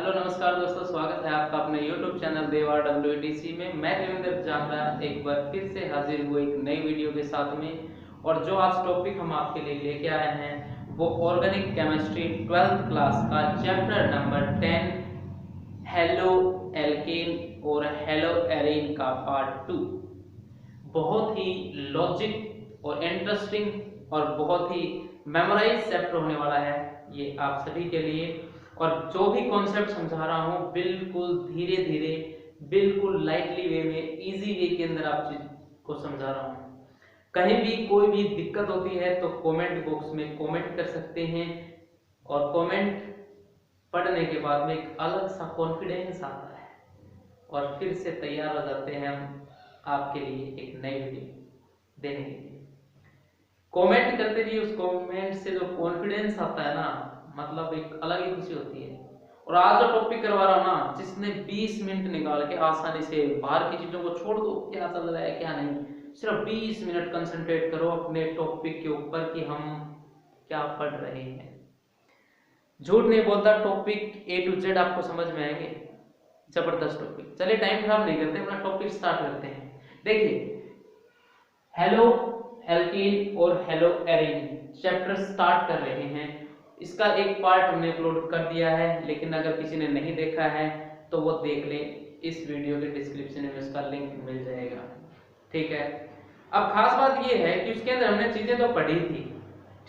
Hello नमस्कार दोस्तों, स्वागत है आपका अपने YouTube चैनल देवा WATC में। मैं देवेंद्र जांगड़ा एक बार फिर से हाजिर हुआ एक नई वीडियो के साथ में। और जो आज टॉपिक हम आपके लिए लेके आए हैं वो ऑर्गेनिक केमिस्ट्री 12th क्लास का चैप्टर नंबर 10 हेलो एल्केन और हेलो एरीन का पार्ट 2। बहुत ही लॉजिक और इंटरेस्टिंग और बहुत ही मेमोराइज चैप्टर होने वाला है ये आप सभी के लिए। और जो भी कॉन्सेप्ट समझा रहा हूँ बिल्कुल धीरे धीरे, बिल्कुल लाइटली वे में, इजी वे के अंदर आप चीज को समझा रहा हूँ। कहीं भी कोई भी दिक्कत होती है तो कमेंट बॉक्स में कमेंट कर सकते हैं, और कमेंट पढ़ने के बाद में एक अलग सा कॉन्फिडेंस आता है और फिर से तैयार हो जाते हैं हम आपके लिए एक नई वीडियो देने के लिए। कमेंट करते रहिए, उस कमेंट से जो कॉन्फिडेंस आता है ना, मतलब एक अलग ही खुशी होती है। और आज जो टॉपिक करवा रहा हूं ना, जिसने 20 मिनट निकाल के आसानी से बाहर की चीजों को छोड़ दो, क्या चल रहा है क्या नहीं, सिर्फ 20 मिनट कंसंट्रेट करो अपने टॉपिक के ऊपर कि हम क्या पढ़ रहे हैं। झूठ नहीं बोलता, टॉपिक A to Z आपको समझ में आएंगे। जबरदस्त टॉपिक। चलिए टाइम खराब नहीं करते, अपना टॉपिक स्टार्ट करते हैं। देखिए, हेलो एल्कीन और हेलो एरीन चैप्टर स्टार्ट कर रहे हैं। इसका एक पार्ट हमने अपलोड कर दिया है, लेकिन अगर किसी ने नहीं देखा है तो वो देख ले, इस वीडियो के डिस्क्रिप्शन में उसका लिंक मिल जाएगा। ठीक है। अब खास बात ये है कि उसके अंदर हमने चीजें तो पढ़ी थी,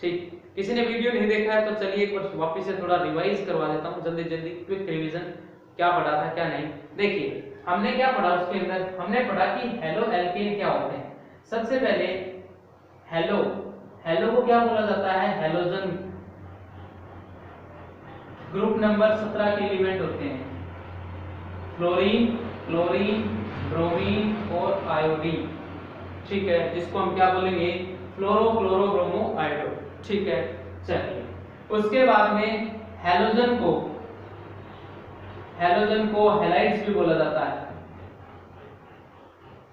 ठीक। किसी ने वीडियो नहीं देखा है तो चलिए एक बार वापस से थोड़ा रिवाइज करवा देता हूँ, जल्दी जल्दी क्विक रिवीजन, क्या पढ़ा था क्या नहीं। देखिए हमने क्या पढ़ा उसके अंदर, हमने पढ़ा कि हेलो एल्केन क्या होते हैं। सबसे पहले हेलो, हेलो को क्या बोला जाता है, हेलोजन। ग्रुप नंबर 17 के एलिमेंट होते हैं फ्लोरीन, क्लोरीन, ब्रोमीन और आयोडीन। ठीक है, जिसको हम क्या बोलेंगे, फ्लोरो क्लोरो ब्रोमो आयोडो। ठीक है। चलिए उसके बाद में हेलोजन को हैलाइड्स भी बोला जाता है।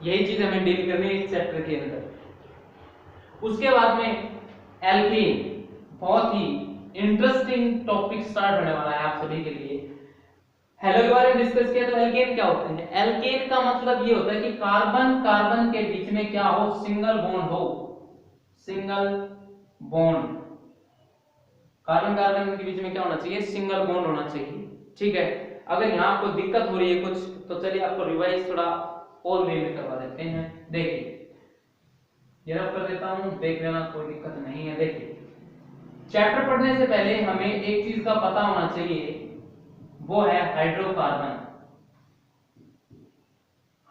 यही चीज हमें डील करनी है इस चैप्टर के अंदर। उसके बाद में एल्कीन, बहुत ही इंटरेस्टिंग टॉपिक स्टार्ट होने वाला है आप सभी के लिए। हेलो के बारे में डिस्कस किया तो एल्केन क्या होते हैं। एल्केन का मतलब ये होता है कि कार्बन कार्बन के बीच में क्या हो, सिंगल बॉन्ड हो। सिंगल बॉन्ड, कार्बन कार्बन के बीच में क्या होना चाहिए, सिंगल बॉन्ड होना चाहिए। ठीक है। अगर यहाँ आपको दिक्कत हो रही है कुछ तो चलिए आपको रिवाइज थोड़ा और वे में करवा देते हैं। देखिए ये रब कर देता हूं, देख लेना, कोई दिक्कत नहीं है। देखिए चैप्टर पढ़ने से पहले हमें एक चीज का पता होना चाहिए, वो है हाइड्रोकार्बन।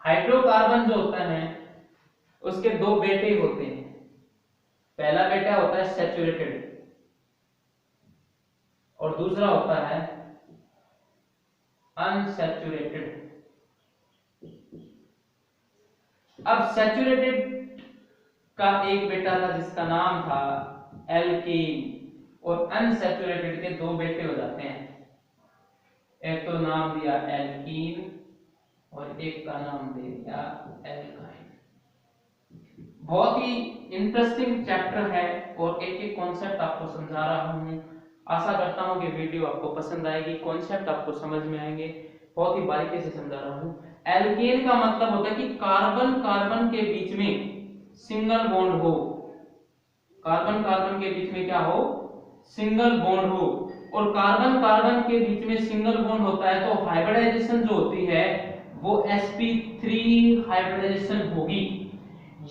हाइड्रोकार्बन जो होता है उसके दो बेटे होते हैं। पहला बेटा होता है सैचुरेटेड और दूसरा होता है अनसैचुरेटेड। अब सैचुरेटेड का एक बेटा था जिसका नाम था एल्कीन, और अनसैचुरेटेड के दो बेटे हो जाते हैं। एक तो नाम दिया एल्कीन और एक का नाम दे दिया एल्काइन। बहुत ही इंटरेस्टिंग चैप्टर है और एक एक कॉन्सेप्ट आपको समझा रहा हूं। आशा करता हूं कि वीडियो आपको पसंद आएगी, कॉन्सेप्ट आपको समझ में आएंगे। बहुत ही बारीकी से समझा रहा हूं। एल्केन का मतलब होता है कि कार्बन कार्बन के बीच में सिंगल बॉन्ड हो। कार्बन कार्बन के बीच में क्या हो, सिंगल बॉन्ड हो। और कार्बन कार्बन के बीच में सिंगल बॉन्ड होता है तो हाइब्रिडाइजेशन जो होती है वो sp3 हाइब्रिडाइजेशन होगी।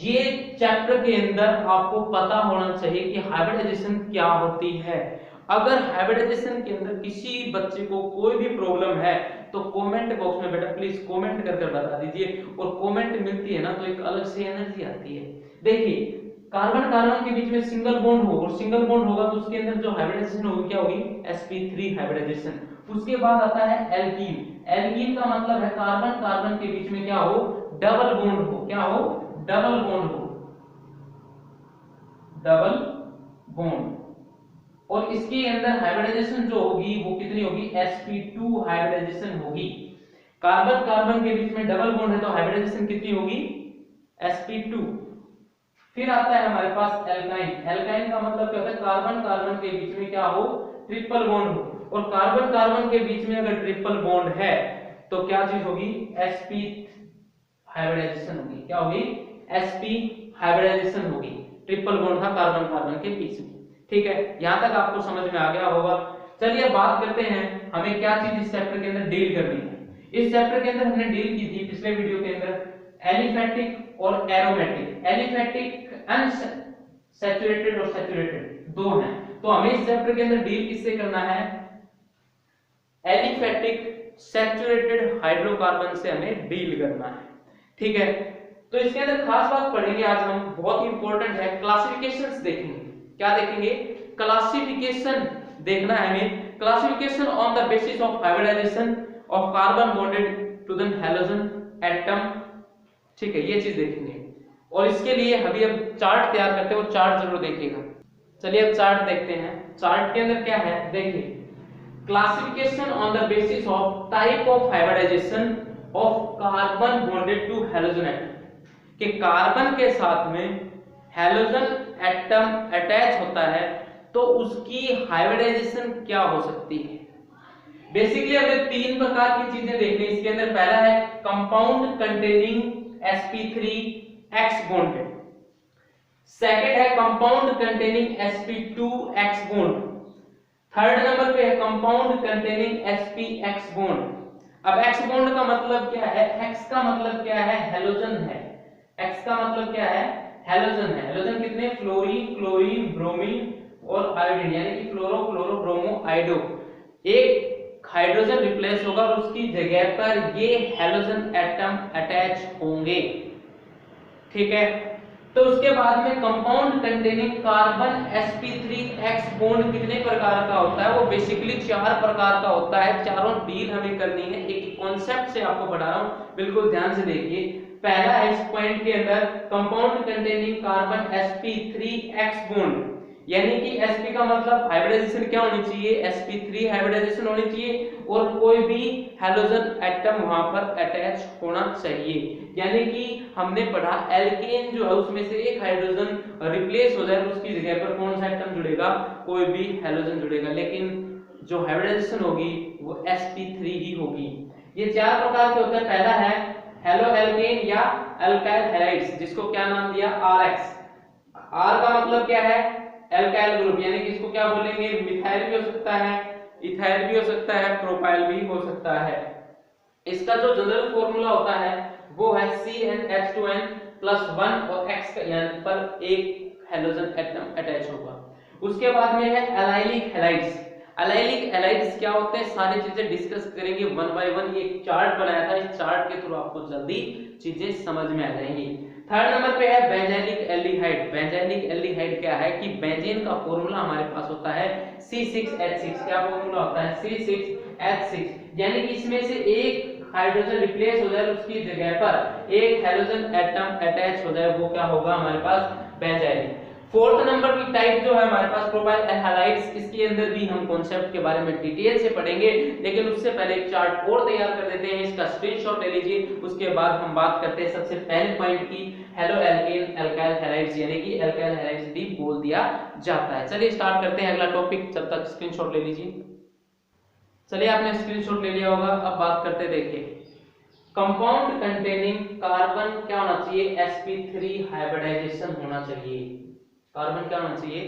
ये चैप्टर के अंदर आपको पता होना चाहिए कि हाइब्रिडाइजेशन क्या होती है। अगर हाइब्रिडाइजेशन के अंदर किसी बच्चे को कोई भी प्रॉब्लम है तो कमेंट बॉक्स में बेटा प्लीज कमेंट कर बता दीजिए। और कमेंट मिलती है ना तो एक अलग से एनर्जी आती है। देखिए कार्बन कार्बन के बीच में सिंगल बॉन्ड हो, और सिंगल बॉन्ड होगा तो उसके अंदर जो हाइब्रिडाइजेशन होगी क्या होगी, sp3 हाइब्रिडाइजेशन। उसके बाद आता है एल्कीन। एल्कीन का मतलब है कार्बन कार्बन के बीच में क्या हो, डबल बॉन्ड हो। क्या हो, डबल बॉन्ड हो, डबल बॉन्ड। और इसके अंदर हाइब्रिडाइजेशन जो होगी वो कितनी होगी, sp2 हाइब्रिडाइजेशन होगी। कार्बन कार्बन के बीच में डबल बॉन्ड है तो हाइब्रिडाइजेशन कितनी होगी, sp2। फिर आता है हमारे पास एल्काइन। एल्काइन का मतलब क्या होता है, कार्बन कार्बन के बीच में क्या हो, ट्रिपल बॉन्ड हो। और कार्बन कार्बन के बीच में अगर ट्रिपल बॉन्ड है तो क्या चीज होगी, sp हाइब्रिडाइजेशन होगी। क्या होगी, sp हाइब्रिडाइजेशन होगी। ट्रिपल बॉन्ड था कार्बन कार्बन के बीच में। ठीक है, यहां तक आपको समझ में आ गया होगा। चलिए बात करते हैं हमें क्या चीज इस चैप्टर के अंदर डील करनी है। इस चैप्टर के अंदर हमने डील की थी पिछले वीडियो के अंदर एलिफैटिक और एरोमेटिक। एलिफैटिक अनसैचुरेटेड और सैचुरेटेड दो हैं, तो हमें इस चैप्टर के अंदर डील किससे करना है, एलिफैटिक सैचुरेटेड हाइड्रोकार्बन से हमें डील करना है। ठीक है, तो इसके अंदर खास बात पढ़ेंगे आज हम, बहुत ही इंपॉर्टेंट है, क्लासिफिकेशंस देखेंगे। क्या देखेंगे, क्लासिफिकेशन देखना है हमें। Classification on the basis of hybridisation of carbon bonded to the halogen atom. ठीक है, ये चीज देखेंगे। और इसके लिए अभी अब चार्ट तैयार करते हैं, वो चार्ट जरूर देखिएगा। चलिए अब चार्ट देखते हैं। चार्ट के अंदर क्या है, देखिए, classification on the basis of type of hybridisation of carbon bonded to halogen atom, कि कार्बन के साथ में हैलोजन एटम अटैच होता है तो उसकी हाइब्रिडाइजेशन क्या हो सकती है। बेसिकली हमें तीन प्रकार की चीजें देखनी है इसके अंदर। पहला है compound containing sp3x bonded, second है compound containing sp2x bond, third number पे है कंपाउंड कंटेनिंग spx बॉन्ड। अब x बॉन्ड का मतलब क्या है, x का मतलब क्या है, हैलोजन है। x का मतलब क्या है, हैलोजन है। हैलोजन कितने, फ्लोरीन, क्लोरीन, ब्रोमीन और आयोडीन, यानी कि फ्लोरो क्लोरो ब्रोमो आयोडो। एक हाइड्रोजन रिप्लेस होगा और उसकी जगह पर ये हैलोजन एटम अटैच होंगे। ठीक है, तो उसके बाद में compound containing carbon sp3x bond कितने प्रकार का होता है, वो बेसिकली चार प्रकार का होता है। चारों डील हमें करनी है, एक कॉन्सेप्ट से आपको पढ़ा रहा हूं, बिल्कुल ध्यान से देखिए। पहला है इस पॉइंट के अंदर compound containing carbon sp3x bond, यानी कि sp का मतलब हाइब्रिडाइजेशन क्या होनी चाहिए, sp3 हाइब्रिडाइजेशन होनी चाहिए और कोई भी हैलोजन एटम वहां पर अटैच होना चाहिए। यानी कि हमने पढ़ा एल्केन जो है उसमें से एक हाइड्रोजन रिप्लेस हो जाए तो उसकी जगह पर कौन सा एटम जुड़ेगा, कोई भी हैलोजन जुड़ेगा, लेकिन जो हाइब्रिडाइजेशन होगी वो sp3 ही होगी। ये चार प्रकार के होते हैं। पहला है हेलो एल्केन या अल्काइल हैलाइड्स, जिसको क्या नाम दिया, RX। R का मतलब क्या है, एल्काइल ग्रुप, यानी कि इसको क्या बोलेंगे, मिथाइल भी हो सकता है, इथाइल भी हो सकता है, प्रोपाइल भी हो सकता है। इसका जो जनरल फॉर्मूला होता है वो है CnH2n+1 और X का यहाँ पर एक हैलोजन एटम अटैच होगा। उसके बाद में है एलाइलिक हैलाइड्स। एलाइलिक हैलाइड्स क्या होते हैं, सारी चीजें डिस्कस करेंगे वन बाय वन। ये एक चार्ट बनाया था, इस चार्ट के थ्रू आपको जल्दी चीजें समझ में आ जाएंगी। थर्ड नंबर पे है बेंजीनिक एल्डिहाइड। बेंजीनिक एल्डिहाइड क्या है कि बेंजीन का फॉर्मूला हमारे पास होता है C6H6। क्या फॉर्मूला होता है, C6H6, यानी कि इसमें से एक हाइड्रोजन रिप्लेस हो जाए उसकी जगह पर एक हैलोजन एटम अटैच हो जाए, वो क्या होगा हमारे पास, बेंजीन। फोर्थ नंबर की टाइप जो है हमारे पास प्रोपाइल हैलाइड्स, इसके अंदर भी हम कॉन्सेप्ट के बारे में डिटेल से पढ़ेंगे, लेकिन उससे पहले एक चार्ट और तैयार कर देते हैं, इसका स्क्रीनशॉट ले लीजिए। उसके बाद हम बात करते हैं सबसे पहले पॉइंट की, हेलो एल्केन अल्काइल हैलाइड्स, यानी कि अल्काइल हैलाइड्स भी बोल दिया जाता है। चलिए स्टार्ट करते हैं अगला टॉपिक, जब तक स्क्रीनशॉट ले लीजिए। चलिए आपने स्क्रीनशॉट ले लिया होगा, अब बात करते, देखिए कंपाउंड कंटेनिंग कार्बन क्या होना चाहिए, sp3 हाइब्रिडाइजेशन होना चाहिए। कार्बन क्या होना चाहिए,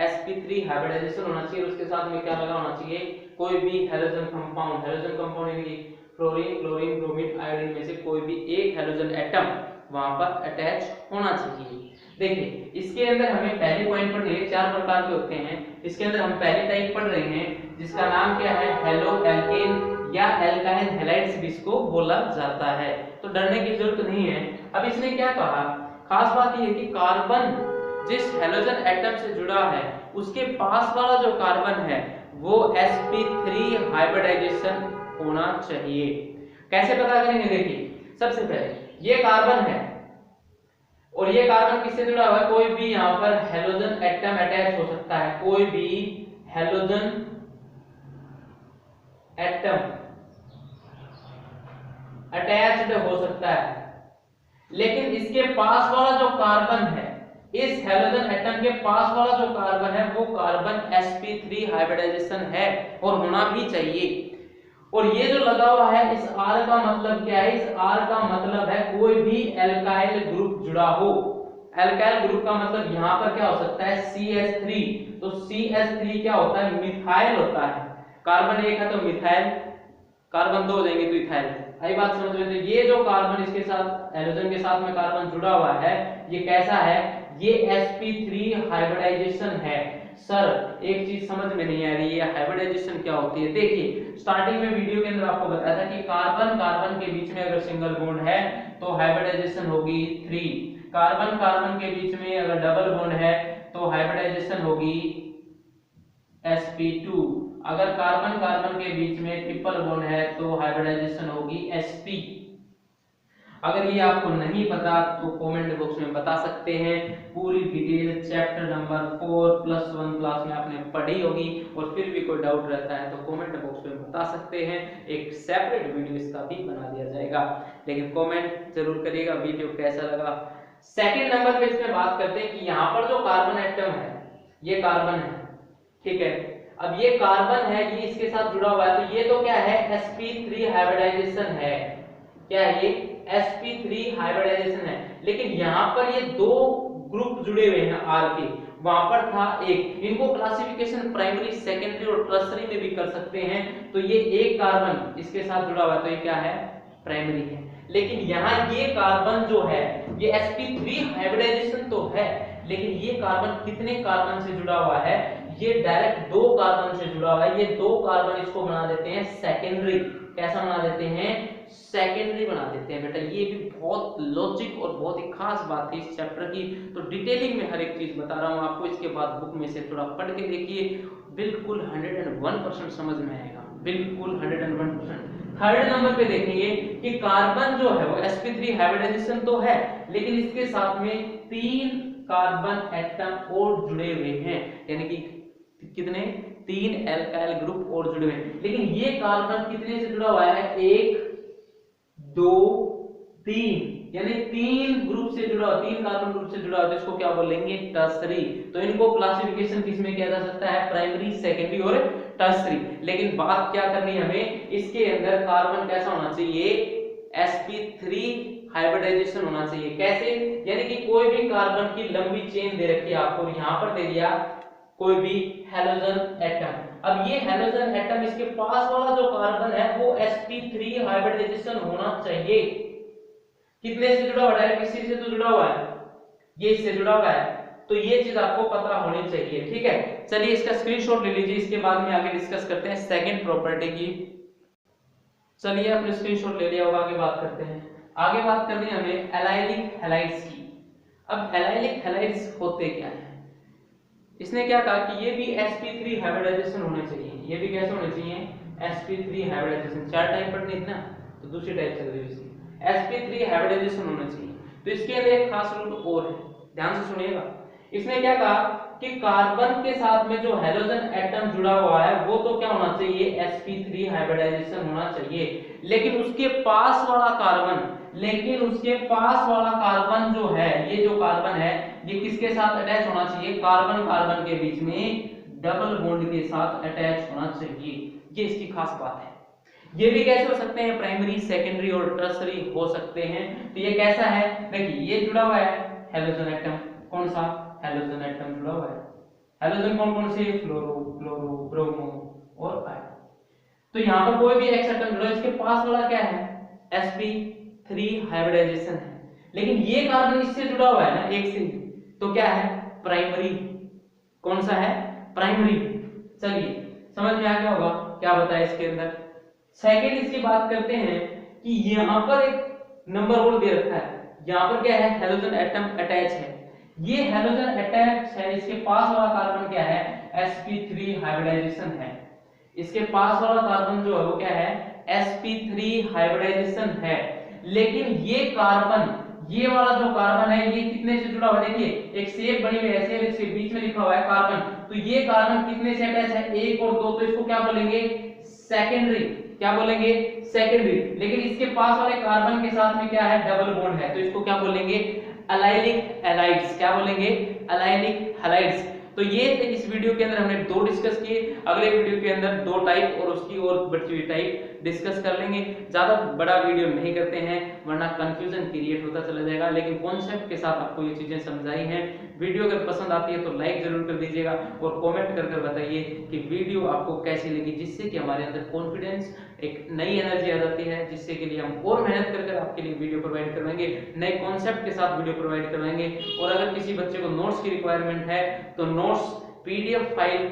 sp3 हाइब्रिडाइजेशन होना चाहिए। उसके साथ में क्या लगा होना चाहिए, कोई भी हैलोजन कंपाउंड। हैलोजन कंपाउंड यानी कि फ्लोरीन, क्लोरीन, ब्रोमीन, आयोडीन में से कोई भी एक हैलोजन एटम वहां पर अटैच होना चाहिए। देखिए इसके अंदर हमें पहले पॉइंट पढ़ने हैं, चार प्रकार के होते हैं। इसके अंदर हम पहली टाइप पढ़ रहे हैं जिसका नाम क्या है, हेलो एल्केन या एल्काइल हैलाइड्स भी इसको बोला जाता है, तो डरने की जरूरत नहीं है। अब इसने क्या कहा, खास बात यह है कि कार्बन जिस हैलोजन एटम से जुड़ा है उसके पास वाला जो कार्बन है वो sp3 हाइब्रिडाइजेशन होना चाहिए। कैसे पता करेंगे, देखिए सबसे पहले ये कार्बन है और ये कार्बन किससे जुड़ा हुआ है, कोई भी यहां पर हैलोजन एटम अटैच हो सकता है, कोई भी हैलोजन एटम अटैच्ड हो सकता है। लेकिन इसके पास वाला जो कार्बन है इस हैलोजन एटम के पास वाला जो कार्बन है वो कार्बन sp3 हाइब्रिडाइजेशन है और होना भी चाहिए। और ये जो लगा हुआ है इस R का मतलब क्या है? इस R का मतलब है कोई भी एल्काइल ग्रुप जुड़ा हो। एल्काइल ग्रुप का मतलब यहाँ पर क्या हो सकता है? CH3। तो CH3 क्या होता है? मिथाइल होता है। कार्बन एक है तो मिथाइल, कार्बन दो हो जाएंगे तो इथाइल। आई बात समझ में? तो ये जो कार्बन इसके साथ हैलोजन के साथ में कार्बन जुड़ा हुआ है ये कैसा है? ये sp3 हाइब्रिडाइजेशन है। सर एक चीज समझ में नहीं आ रही है, हाइब्रिडाइजेशन क्या होती है? देखिए स्टार्टिंग में वीडियो के अंदर आपको बताया था कि कार्बन कार्बन के बीच में अगर सिंगल बॉन्ड है तो हाइब्रिडाइजेशन होगी 3। कार्बन कार्बन के बीच में अगर डबल बॉन्ड है तो हाइब्रिडाइजेशन होगी sp2। अगर कार्बन कार्बन के बीच में ट्रिपल बॉन्ड है तो हाइब्रिडाइजेशन होगी sp। अगर ये आपको नहीं पता तो कमेंट बॉक्स में बता सकते हैं। पूरी डिटेल चैप्टर नंबर 4+1 क्लास में आपने पढ़ी होगी और फिर भी कोई डाउट रहता है तो कमेंट बॉक्स में बता सकते हैं। एक सेपरेट वीडियो इसका भी बना दिया जाएगा, लेकिन कमेंट जरूर करिएगा वीडियो कैसा लगा। सेकंड नंबर पे इसमें बात करते हैं कि यहाँ पर जो कार्बन एटम है ये कार्बन है, ठीक है। अब ये कार्बन है ये इसके साथ जुड़ा हुआ है तो ये तो क्या है? sp3 हाइब्रिडाइजेशन है। क्या है ये? sp3 हाइब्रिडाइजेशन है। लेकिन यहाँ पर ये दो ग्रुप जुड़े हुए हैं R के, वहां पर था एक। इनको क्लासिफिकेशन प्राइमरी, सेकेंडरी और टर्सरी में भी कर सकते हैं। तो ये एक कार्बन इसके साथ जुड़ा हुआ है तो ये क्या है? प्राइमरी है। लेकिन यहाँ ये कार्बन जो है ये sp3 हाइब्रिडाइजेशन तो है, लेकिन ये कार्बन कितने कार्बन से जुड़ा हुआ है? ये डायरेक्ट दो कार्बन से जुड़ा हुआ है। ये दो कार्बन इसको बना देते हैं सेकेंडरी। कैसा बना देते हैं? सेकेंडरी बना देते हैं बेटा। ये भी बहुत लॉजिक और बहुत ही खास बात है इस चैप्टर की। तो डिटेलिंग में हर एक चीज बता रहा हूँ आपको। इसके बाद बुक में से थोड़ा पढ़ के देखिए, बिल्कुल 101% समझ में आएगा, बिल्कुल 101%। थर्ड नंबर पे देखेंगे कि कार्बन जो है वो sp3 हाइब्रिडाइजेशन तो है, लेकिन इसके साथ में 3 कार्बन एटम और जुड़े हुए हैं। यानी कि कितने? 3 एल्काइल ग्रुप और जुड़े हुए हैं। लेकिन ये कार्बन कितने से जुड़ा हुआ है? 1 2 3, यानी 3 ग्रुप से जुड़ा हुआ, 3 कार्बन ग्रुप से जुड़ा हुआ है। इसको क्या बोलेंगे? टर्सरी। तो इनको क्लासिफिकेशन किसमें किया जा सकता है? प्राइमरी, सेकेंडरी और टर्सरी। लेकिन बात क्या करनी है हमें? इसके अंदर कार्बन कैसा होना चाहिए? sp3 हाइब्रिडाइजेशन होना चाहिए। कैसे? यानी कि कोई भी कार्बन की लंबी चेन दे रखी है आपको, यहां पर दे दिया कोई भी हैलोजन एटम। अब ये हैलोजन एटम इसके पास वाला जो कार्बन है वो sp3 हाइब्रिडाइजेशन होना चाहिए। कितने से जुड़ा हुआ है? किसी से तो जुड़ा हुआ है, ये इससे जुड़ा हुआ है। तो ये चीज आपको पता होनी चाहिए, ठीक है। चलिए इसका स्क्रीनशॉट ले लीजिए, इसके बाद में आगे डिस्कस करते हैं सेकंड प्रॉपर्टी की। चलिए आपने स्क्रीनशॉट ले लिया होगा, आगे बात करते हैं। आगे बात करनी है हमें एलाइलिक हैलाइड्स की। अब एलाइलिक हैलाइड्स होते क्या है? इसने क्या कहा कि ये भी sp3 हाइब्रिडाइजेशन होने चाहिए। ये भी कैसे होने चाहिए? sp3 hybridisation. 4 टाइप पढ़नी थी ना, तो दूसरी टाइप चल रही है इसकी। sp3 हाइब्रिडाइजेशन होना चाहिए। तो इसके अंदर एक खास रूल और है, ध्यान से सुनिएगा। इसने क्या कहा कि कार्बन के साथ में जो हैलोजन एटम जुड़ा हुआ है वो तो क्या होना चाहिए? sp3 हाइब्रिडाइजेशन होना चाहिए। लेकिन उसके पास वाला कार्बन जो है, ये जो कार्बन है ये किसके साथ अटैच होना चाहिए? कार्बन कार्बन के बीच में डबल बॉन्ड के साथ अटैच होना चाहिए। ये इसकी खास बात है। ये भी कैसे हो सकते हैं? प्राइमरी, सेकेंडरी और टर्सरी हो सकते हैं। तो ये कैसा है? देखिए ये जुड़ा हुआ है हैलोजन एटम। कौन सा हैलोजन एटम जुड़ा हुआ है? हैलोजन कौन कौन से? फ्लोरो, क्लोरो, ब्रोमो और आयरन। तो यहाँ पर कोई भी एक्स एटम जुड़ा है, इसके पास वाला क्या है? sp3 हाइब्रिडाइजेशन है। लेकिन ये कार्बन इससे जुड़ा हुआ है ना, एक से, तो क्या है? प्राइमरी। कौन सा है? प्राइमरी। चलिए समझ में आ गया होगा क्या बताया इसके अंदर। सेकेंड इसकी बात करते हैं कि यहां पर एक नंबर और दे रखा है। यहां पर क्या है? हैलोजन एटम अटैच है। ये हैलोजन अटैच है, इसके पास वाला कार्बन क्या है? sp3 हाइब्रिडाइजेशन है। इसके पास वाला कार्बन जो है वो क्या है? sp3 हाइब्रिडाइजेशन है। लेकिन ये कार्बन, ये वाला जो कार्बन है ये कितने से जुड़ा हुआ है? देखिए एक शेप बनी हुई है ऐसे, इसके बीच में लिखा हुआ है कार्बन। तो ये कार्बन कितने से अटैच है? 1 और 2। तो इसको क्या बोलेंगे? सेकेंडरी। क्या बोलेंगे? सेकेंडरी। लेकिन इसके पास वाले कार्बन के साथ में क्या है? डबल बॉन्ड है, तो इसको क्या बोलेंगे? Allylic halides. क्या बोलेंगे? Allylic halides. तो ये इस वीडियो के अंदर हमने दो डिस्कस किए, अगले वीडियो के अंदर दो टाइप और उसकी और बची हुई टाइप डिस्कस कर लेंगे। ज्यादा बड़ा वीडियो नहीं करते हैं वरना कंफ्यूजन क्रिएट होता चला जाएगा, लेकिन कॉन्सेप्ट के साथ आपको ये चीजें समझाई हैं। वीडियो अगर पसंद आती है तो लाइक जरूर कर दीजिएगा और कमेंट कर बताइए कि वीडियो आपको कैसी लगी, जिससे कि हमारे अंदर कॉन्फिडेंस, एक नई एनर्जी आ जाती है, जिससे के लिए हम और मेहनत कर आपके लिए वीडियो प्रोवाइड करवाएंगे, नए कॉन्सेप्ट के साथ वीडियो प्रोवाइड करवाएंगे। और अगर किसी बच्चे को नोट्स की रिक्वायरमेंट है तो नोट्स पीडीएफ फाइल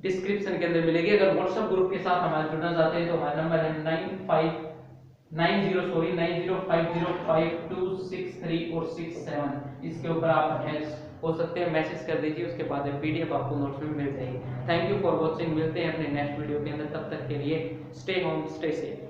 डिस्क्रिप्शन के अंदर मिलेगी। अगर व्हाट्सएप ग्रुप के साथ हमारे जुड़ना चाहते हैं तो हमारा नंबर है 90505263 और 67। इसके ऊपर आप अटैच हो सकते हैं, मैसेज कर दीजिए, उसके बाद पीडीएफ आपको नोट्स में मिल जाएगी। Thank you for watching. मिलते हैं अपने नेक्स्ट वीडियो के अंदर, तब तक के लिए स्टे होम स्टे सेफ।